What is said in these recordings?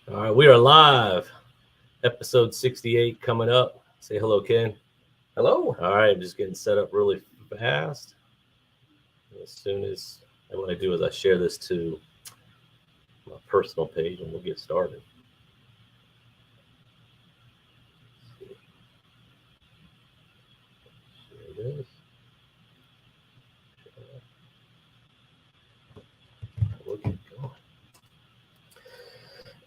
All right, we are live. Episode 68 coming up. Say hello, Ken. Hello. All right, I'm just getting set up really fast. As soon as what I do is I share this to my personal page and we'll get started. There it is. We'll get going.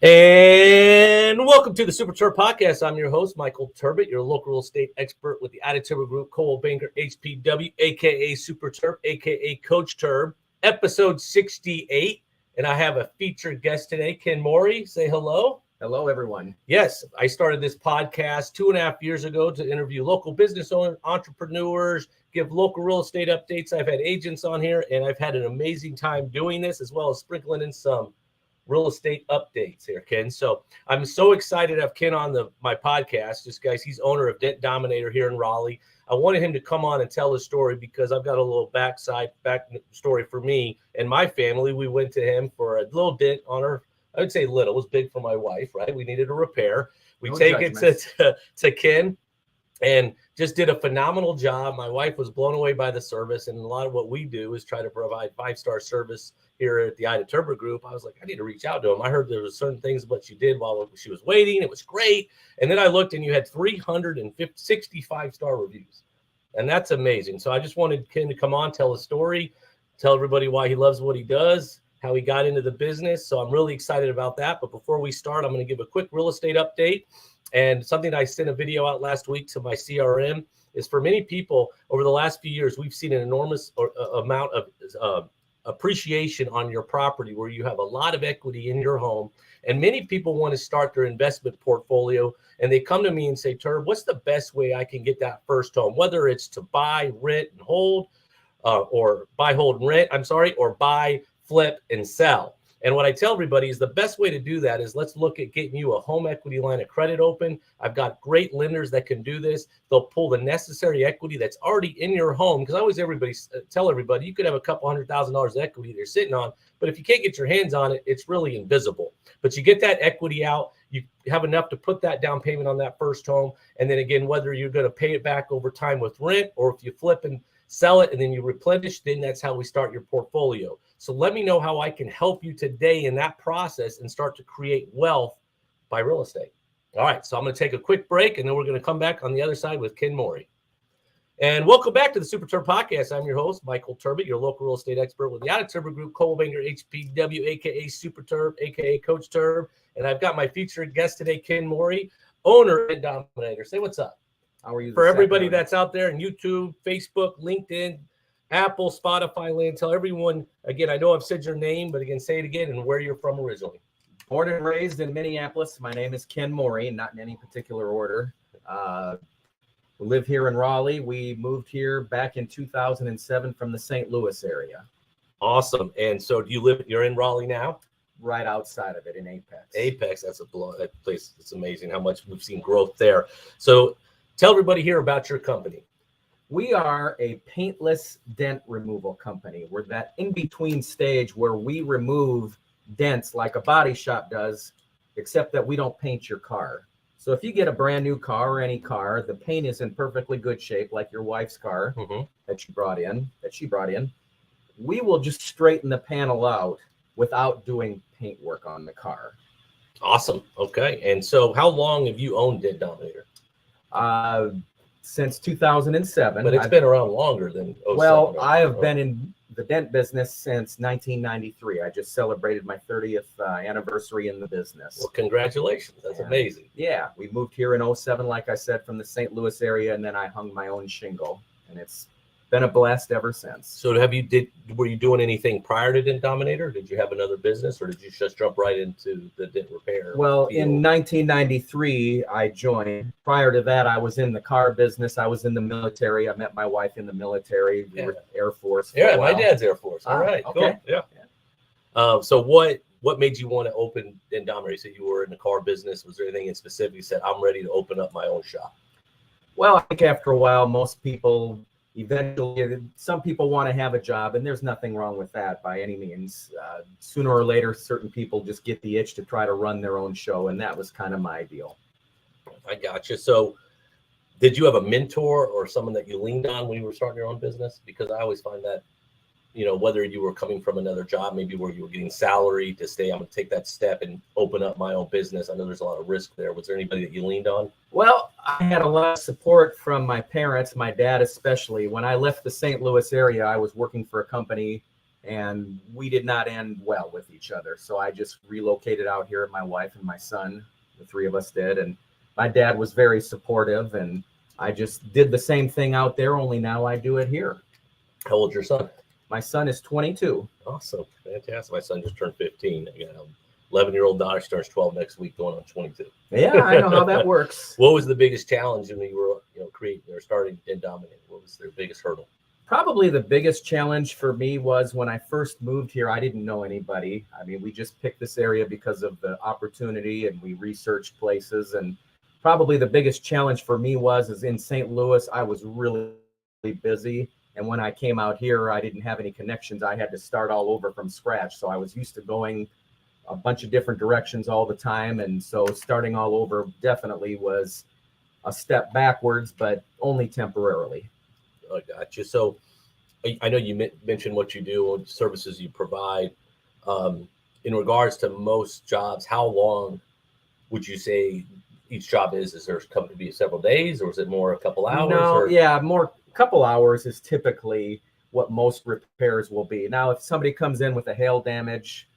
And welcome to the Super Terb Podcast. I'm your host, Michael Turbot, your local real estate expert with the Terb Group, Coldwell Banker, HPW, aka Super Terb, aka Coach Terb, episode 68. And I have a featured guest today, Ken Mori. Say hello. Hello, everyone. Yes, I started this podcast 2.5 years ago to interview local business owners, entrepreneurs, give local real estate updates. I've had agents on here, and I've had an amazing time doing this, as well as sprinkling in some real estate updates here, Ken. So I'm so excited to have Ken on my podcast. Just guys, he's owner of Dent Dominator here in Raleigh. I wanted him to come on and tell his story because I've got a little back story for me and my family. We went to him for a little dent on our, I would say little, it was big for my wife, right? We needed a repair. We take it to Ken and just did a phenomenal job. My wife was blown away by the service, and a lot of what we do is try to provide 5-star service here at the Terb Group. I was like, I need to reach out to him. I heard there was certain things what you did while she was waiting. It was great. And then I looked and you had 365-star reviews. And that's amazing. So I just wanted Ken to come on, tell his story, tell everybody why he loves what he does, how he got into the business. So I'm really excited about that. But before we start, I'm going to give a quick real estate update. And something I sent a video out last week to my CRM is for many people over the last few years, we've seen an enormous amount of appreciation on your property where you have a lot of equity in your home. And many people want to start their investment portfolio and they come to me and say, Terb, what's the best way I can get that first home? Whether it's to buy, rent, and hold, or buy, hold, and rent, or buy, flip, and sell. And what I tell everybody is the best way to do that is let's look at getting you a home equity line of credit open. I've got great lenders that can do this. They'll pull the necessary equity that's already in your home. Because I always tell everybody you could have a couple $100,000 of equity they're sitting on, but if you can't get your hands on it, it's really invisible. But you get that equity out, you have enough to put that down payment on that first home. And then again, whether you're going to pay it back over time with rent or if you flip and sell it and then you replenish, then that's how we start your portfolio. So let me know how I can help you today in that process and start to create wealth by real estate. All right, so I'm going to take a quick break, and then we're going to come back on the other side with Ken Mori. And welcome back to the Super Terb Podcast. I'm your host, Michael Turbot, your local real estate expert with the Terb Group, Coldwell Banker, HPW, a.k.a. Super Terb, a.k.a. Coach Terb. And I've got my featured guest today, Ken Mori, owner of Den Dominator. Say what's up. How are you? For everybody that's out there on YouTube, Facebook, LinkedIn, Apple, Spotify, land, tell everyone, again, I know I've said your name, but again, say it again and where you're from originally. Born and raised in Minneapolis. My name is Ken Mori, not in any particular order. We live here in Raleigh. We moved here back in 2007 from the St. Louis area. Awesome. And so you're in Raleigh now? Right outside of it in Apex. Apex, that place, it's amazing how much we've seen growth there. So tell everybody here about your company. We are a paintless dent removal company. We're that in-between stage where we remove dents like a body shop does, except that we don't paint your car. So if you get a brand new car or any car, the paint is in perfectly good shape, like your wife's car that she brought in. We will just straighten the panel out without doing paint work on the car. Awesome. Okay. And so how long have you owned Dent Dominator? Since 2007. But I've been around longer than 07. Well, I have been in the dent business since 1993. I just celebrated my 30th anniversary in the business. Well, congratulations. That's amazing. Yeah, we moved here in 07, like I said, from the St. Louis area, and then I hung my own shingle, and it's been a blast ever since. So were you doing anything prior to Dent Dominator? Did you have another business, or did you just jump right into the dent repair? Well, in 1993, I joined. Prior to that, I was in the car business. I was in the military. I met my wife in the military. We were Air Force. Yeah, my dad's Air Force. All right, okay. Cool. Yeah. So what made you want to open Dent Dominator? You said you were in the car business. Was there anything in specific you said, I'm ready to open up my own shop? Well, I think after a while, most people, eventually, some people want to have a job, and there's nothing wrong with that by any means. Sooner or later, certain people just get the itch to try to run their own show, and that was kind of my deal. I got you. So did you have a mentor or someone that you leaned on when you were starting your own business? Because I always find that, whether you were coming from another job, maybe where you were getting salary to stay, I'm going to take that step and open up my own business. I know there's a lot of risk there. Was there anybody that you leaned on? Well, I had a lot of support from my parents, my dad especially. When I left the St. Louis area, I was working for a company, and we did not end well with each other. So I just relocated out here with my wife and my son. The three of us did. And my dad was very supportive, and I just did the same thing out there, only now I do it here. How old's your son? My son is 22. Awesome. Fantastic. My son just turned 15. I got an 11-year-old daughter. She turns 12 next week, going on 22. Yeah, I know how that works. What was the biggest challenge when you were, creating or starting Den Dominator? What was their biggest hurdle? Probably the biggest challenge for me was when I first moved here, I didn't know anybody. I mean, we just picked this area because of the opportunity, and we researched places. And probably the biggest challenge for me is in St. Louis, I was really busy. And when I came out here, I didn't have any connections. I had to start all over from scratch. So I was used to going a bunch of different directions all the time. And so starting all over definitely was a step backwards, but only temporarily. I got you. So I know you mentioned what you do, what services you provide. In regards to most jobs, how long would you say each job is? Is there going to be several days, or is it more a couple hours? No, yeah, more couple hours is typically what most repairs will be. Now, if somebody comes in with a hail damage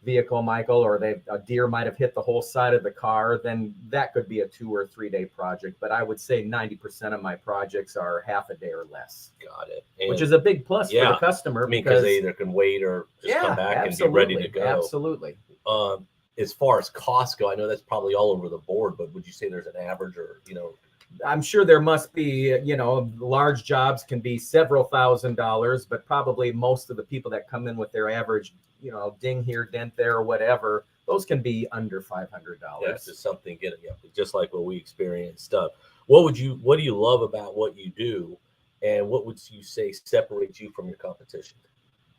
vehicle, Michael, or a deer might have hit the whole side of the car, then that could be a 2 or 3 day project. But I would say 90% of my projects are half a day or less. Got it. Which is a big plus for the customer. Because they either can wait or just come back and be ready to go. Absolutely. As far as costs go, I know that's probably all over the board, but would you say there's an average, or, I'm sure there must be, large jobs can be several $1,000s, but probably most of the people that come in with their average, ding here, dent there, or whatever, those can be under $500. Yeah, it's just something just like what we experienced. What do you love about what you do, and what would you say separates you from your competition?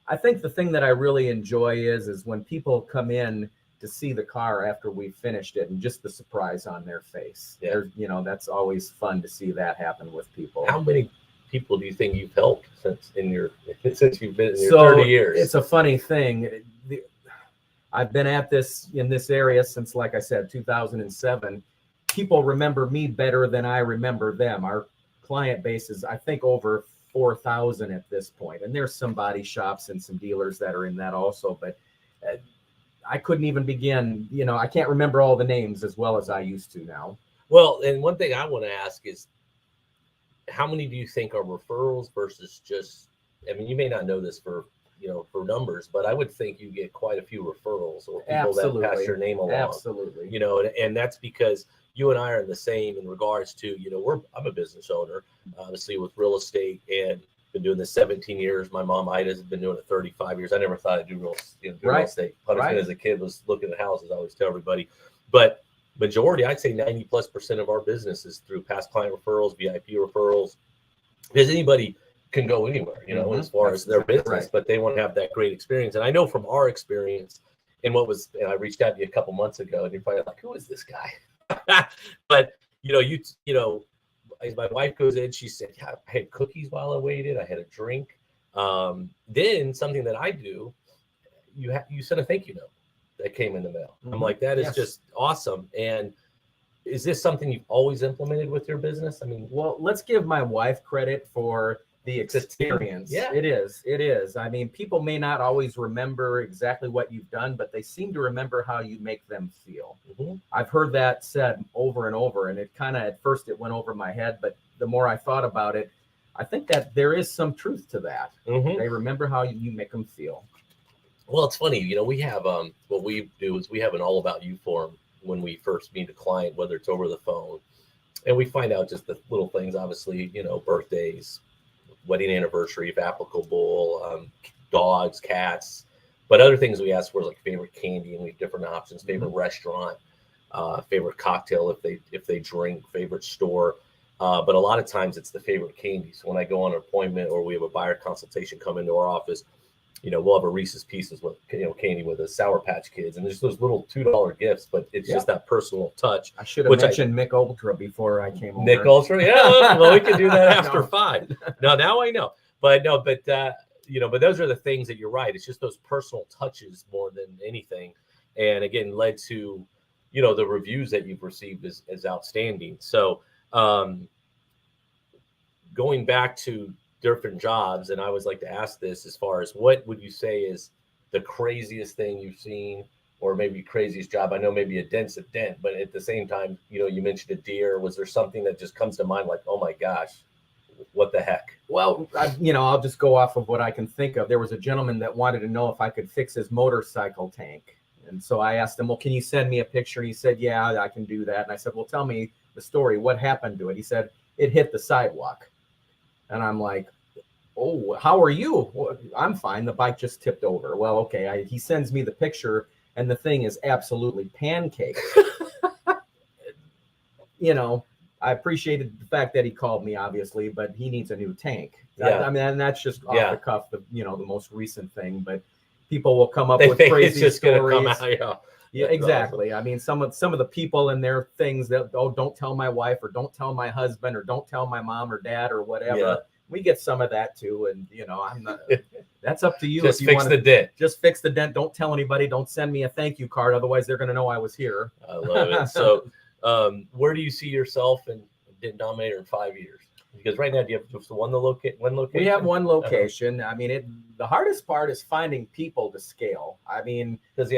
I think the thing that I really enjoy is when people come in to see the car after we finished it, and just the surprise on their face. Yeah. That's always fun to see that happen with people. How many people do you think you've helped since you've been in your 30 years? It's a funny thing. I've been in this area since, like I said, 2007. People remember me better than I remember them. Our client base is, I think, over 4,000 at this point. And there's some body shops and some dealers that are in that also, but I couldn't even begin, I can't remember all the names as well as I used to now. Well, and one thing I want to ask is, how many do you think are referrals versus just, you may not know this for numbers, but I would think you get quite a few referrals, or people that pass your name along. Absolutely. And that's because you and I are the same in regards to, I'm a business owner, obviously, with real estate, and been doing this 17 years. My mom, Ida's been doing it 35 years. I never thought I'd do real estate. Punishment as a kid was looking at houses. I always tell everybody, but majority, I'd say 90+% of our business is through past client referrals, VIP referrals, because anybody can go anywhere, as far as their business, but they want to have that great experience. And I know from our experience, and I reached out to you a couple months ago, and you're probably like, who is this guy? But, as my wife goes in, she said, yeah, I had cookies while I waited. I had a drink. Then something that I do, you sent a thank you note that came in the mail. I'm like, that is just awesome. And is this something you've always implemented with your business? Well, let's give my wife credit for the experience. Yeah, it is. People may not always remember exactly what you've done, but they seem to remember how you make them feel. Mm-hmm. I've heard that said over and over, and it kind of, at first it went over my head, but the more I thought about it, I think that there is some truth to that. Mm-hmm. They remember how you make them feel. Well, it's funny, we have, what we do is we have an all about you form when we first meet a client, whether it's over the phone, and we find out just the little things, obviously, birthdays, wedding anniversary, if applicable, dogs, cats, but other things we ask for is like favorite candy, and we have different options, favorite restaurant, favorite cocktail if they drink, favorite store. But a lot of times it's the favorite candies. When I go on an appointment or we have a buyer consultation come into our office, we'll have a Reese's Pieces with, candy with a Sour Patch Kids. And there's those little $2 gifts, but it's just that personal touch. I should have mentioned Mick Ultra before I came over. Mick Ultra? Yeah, well, we can do that after 5. No, now I know. But but those are the things that you're right. It's just those personal touches more than anything. And again, led to, the reviews that you've received is outstanding. So going back to different jobs, and I always like to ask this as far as what would you say is the craziest thing you've seen, or maybe craziest job? I know maybe a dent's a dent, but at the same time, you mentioned a deer. Was there something that just comes to mind like, oh my gosh, what the heck? Well, I'll just go off of what I can think of. There was a gentleman that wanted to know if I could fix his motorcycle tank. And so I asked him, well, can you send me a picture? And he said, yeah, I can do that. And I said, well, tell me the story. What happened to it? He said, it hit the sidewalk. And I'm like, oh, how are you? Well, I'm fine. The bike just tipped over. Well, okay. He sends me the picture, and the thing is absolutely pancaked. I appreciated the fact that he called me, obviously, but he needs a new tank. Yeah. I mean, and that's just off the cuff, the most recent thing. But people will come up with think crazy it's just stories. Gonna come out, yeah, exactly. Awesome. I mean, some of the people and their things that, don't tell my wife, or don't tell my husband, or don't tell my mom or dad or whatever. Yeah. We get some of that too, and I'm not. That's up to you. Just fix the dent. Just fix the dent. Don't tell anybody. Don't send me a thank you card, otherwise they're going to know I was here. I love it. So, where do you see yourself in Den Dominator in 5 years? Because right now, do you have just one location? We have one location. I mean, the hardest part is finding people to scale. I mean, because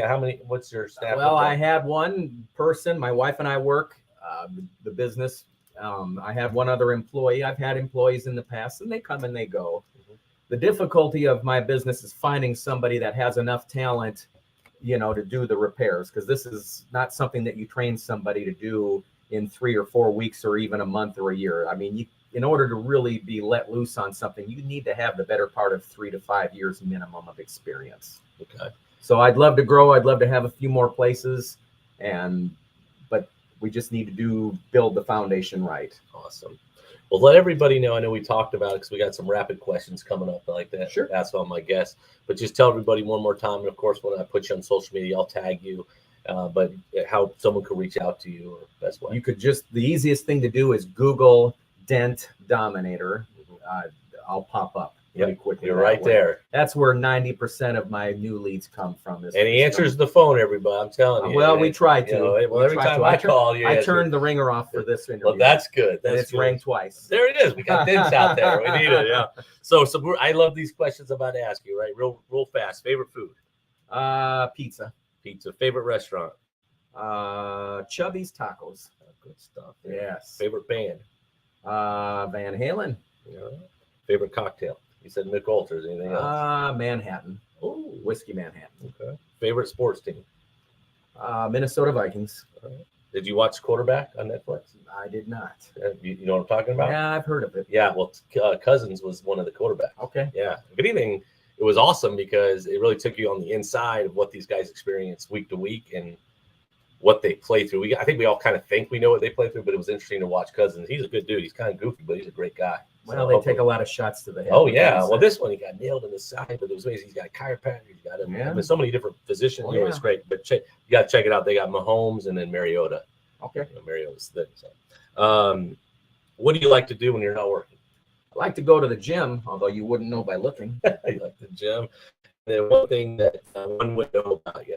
what's your staff? Well, I had one person. My wife and I work the business. I have one other employee. I've had employees in the past, and they come and they go. Mm-hmm. The difficulty of my business is finding somebody that has enough talent, to do the repairs, because this is not something that you train somebody to do in 3 or 4 weeks or even a month or a year. I mean, in order to really be let loose on something, you need to have the better part of 3 to 5 years minimum of experience. Okay. So I'd love to grow. I'd love to have a few more places, but we just need to build the foundation right. Awesome. Well, let everybody know. I know we talked about it because we got some rapid questions coming up like that. Sure. That's all my guess. But just tell everybody one more time. And of course, when I put you on social media, I'll tag you. But how someone could reach out to you, or best way. The easiest thing to do is Google Dent Dominator. I'll pop up pretty quickly. You're right there. That's where 90% of my new leads come from. And he answers the phone, everybody. I'm telling you. Well, we try to. Every time I call you, I turned the ringer off for this interview. Well, that's good. It's rang twice. There it is. We got dents out there. We need it. Yeah. So I love these questions I'm about to ask you. Right, real fast. Favorite food? Pizza. Pizza. Favorite restaurant? Chubby's Tacos. Good stuff. Yes. Favorite band? Van Halen. Yeah. Favorite cocktail? You said Mick Ultra. Is anything else? Manhattan. Oh, whiskey Manhattan. Okay. Favorite sports team? Minnesota Vikings. Did you watch Quarterback on Netflix? I did not. You know what I'm talking about? Yeah, I've heard of it. Yeah, well, Cousins was one of the quarterbacks. Okay. Yeah. If anything, it was awesome because it really took you on the inside of what these guys experience week to week and what they play through. I think we all kind of think we know what they play through, but it was interesting to watch Cousins. He's a good dude. He's kind of goofy, but he's a great guy. Well, they take a lot of shots to the head. Oh, yeah. Well, this one, he got nailed in the side, but it was amazing. He's got chiropractor. He's got so many different physicians. Oh, It's great. But you got to check it out. They got Mahomes and then Mariota. Okay. Mariota's thing. So, what do you like to do when you're not working? I like to go to the gym, although you wouldn't know by looking. You like the gym. And then one thing that one would know about you.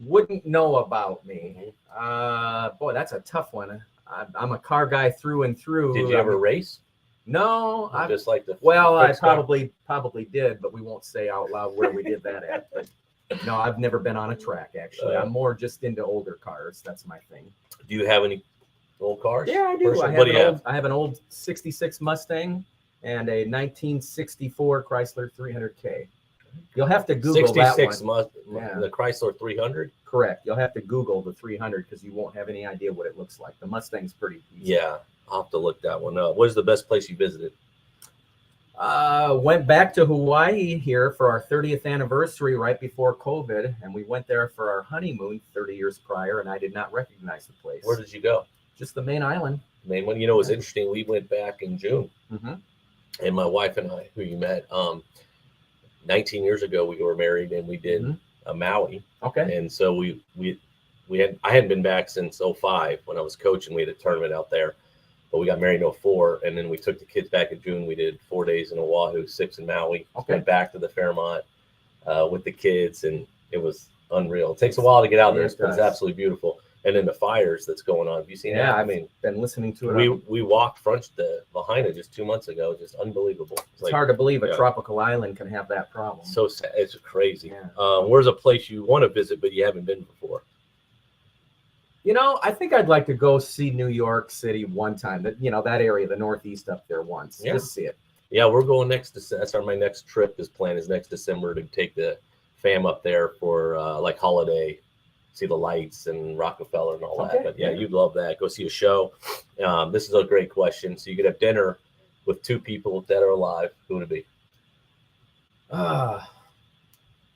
Wouldn't know about me. Boy, that's a tough one. I'm a car guy through and through. Did you ever race? No, I just like the. Well, I probably did, but we won't say out loud where we did that at. But no, I've never been on a track. Actually, I'm more just into older cars. That's my thing. Do you have any old cars? Yeah, I do. I have an old '66 Mustang and a 1964 Chrysler 300K. You'll have to Google that one. The Chrysler 300? Correct. You'll have to Google the 300 because you won't have any idea what it looks like. The Mustang's pretty easy. Yeah, I'll have to look that one up. What is the best place you visited? Went back to Hawaii here for our 30th anniversary right before COVID, and we went there for our honeymoon 30 years prior, and I did not recognize the place. Where did you go? Just the main island. main one. You know, it was interesting. We went back in June, and my wife and I, who you met, 19 years ago, we were married, and we did Maui. Okay. And so I hadn't been back since 2005 when I was coaching. We had a tournament out there, but we got married in 2004, and then we took the kids back in June. We did 4 days in Oahu, 6 in Maui. Went back to the Fairmont with the kids, and it was unreal. It takes a while to get out there, but it's absolutely beautiful. And then the fires that's going on. Have you seen that? Yeah, I mean, been listening to it. We walked the Lahaina just 2 months ago. Just unbelievable. It's hard to believe a tropical island can have that problem. So sad. It's crazy. Yeah. Where's a place you want to visit but you haven't been before? You know, I think I'd like to go see New York City one time. That area, the Northeast up there once. Yeah. Just see it. Yeah, we're going my next trip is planned is next December to take the fam up there for like holiday, see the lights and Rockefeller and all that. But yeah, you'd love that. Go see a show. This is a great question. So you could have dinner with 2 people dead or alive. Who would it be?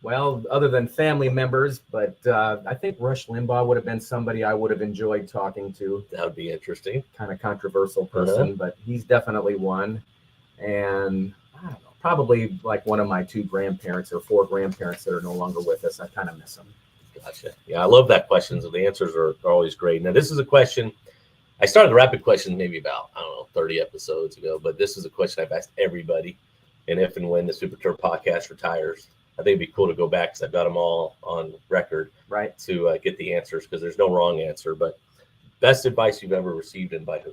Well, other than family members, but I think Rush Limbaugh would have been somebody I would have enjoyed talking to. That would be interesting. Kind of controversial person, but he's definitely one. And I don't know, probably like one of my 2 grandparents or 4 grandparents that are no longer with us. I kind of miss them. Gotcha. Yeah, I love that question. So the answers are always great. Now, this is a question. I started the rapid questions maybe about, 30 episodes ago, but this is a question I've asked everybody. And if and when the Super Terb Podcast retires, I think it'd be cool to go back because I've got them all on record, right? To get the answers because there's no wrong answer. But best advice you've ever received and by who?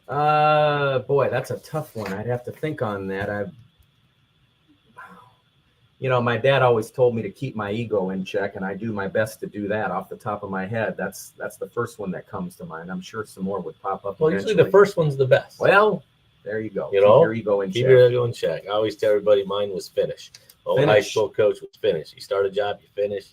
Boy, that's a tough one. I'd have to think on that. My dad always told me to keep my ego in check, and I do my best to do that off the top of my head. That's the first one that comes to mind. I'm sure some more would pop up. Well, usually the first one's the best. Well, there you go. Keep your ego in check. Keep your ego in check. I always tell everybody mine was finish. Old high school coach was finish. You start a job, you finish.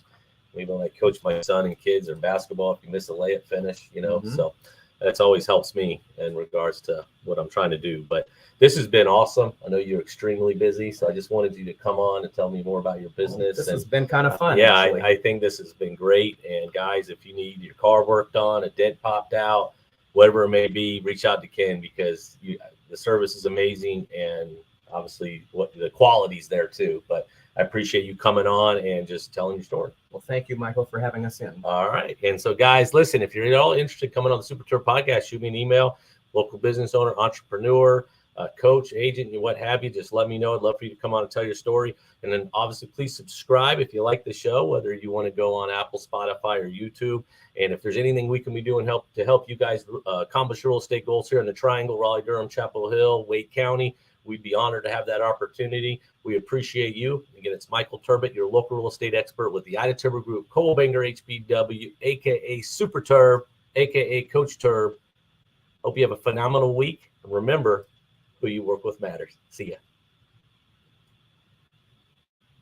Even when I coach my son and kids or basketball, if you miss a layup, finish. So that's always helps me in regards to what I'm trying to do. But this has been awesome. I know you're extremely busy, so I just wanted you to come on and tell me more about your business. This has been kind of fun. I think this has been great. And guys, if you need your car worked on, a dent popped out, whatever it may be, reach out to Ken because the service is amazing and obviously what the quality's there too. But I appreciate you coming on and just telling your story. Well, thank you, Michael, for having us in. All right. And so, guys, listen, if you're at all interested in coming on the Super Terb Podcast, shoot me an email, local business owner, entrepreneur, coach, agent, and what have you. Just let me know. I'd love for you to come on and tell your story. And then, obviously, please subscribe if you like the show, whether you want to go on Apple, Spotify, or YouTube. And if there's anything we can be doing to help you guys accomplish your real estate goals here in the Triangle, Raleigh, Durham, Chapel Hill, Wade County, we'd be honored to have that opportunity. We appreciate you. Again, it's Michael Turbot, your local real estate expert with the Ida Turbo Group, Cole Banger HBW, a.k.a. Super Terb, a.k.a. Coach Terb. Hope you have a phenomenal week. And remember, who you work with matters. See ya.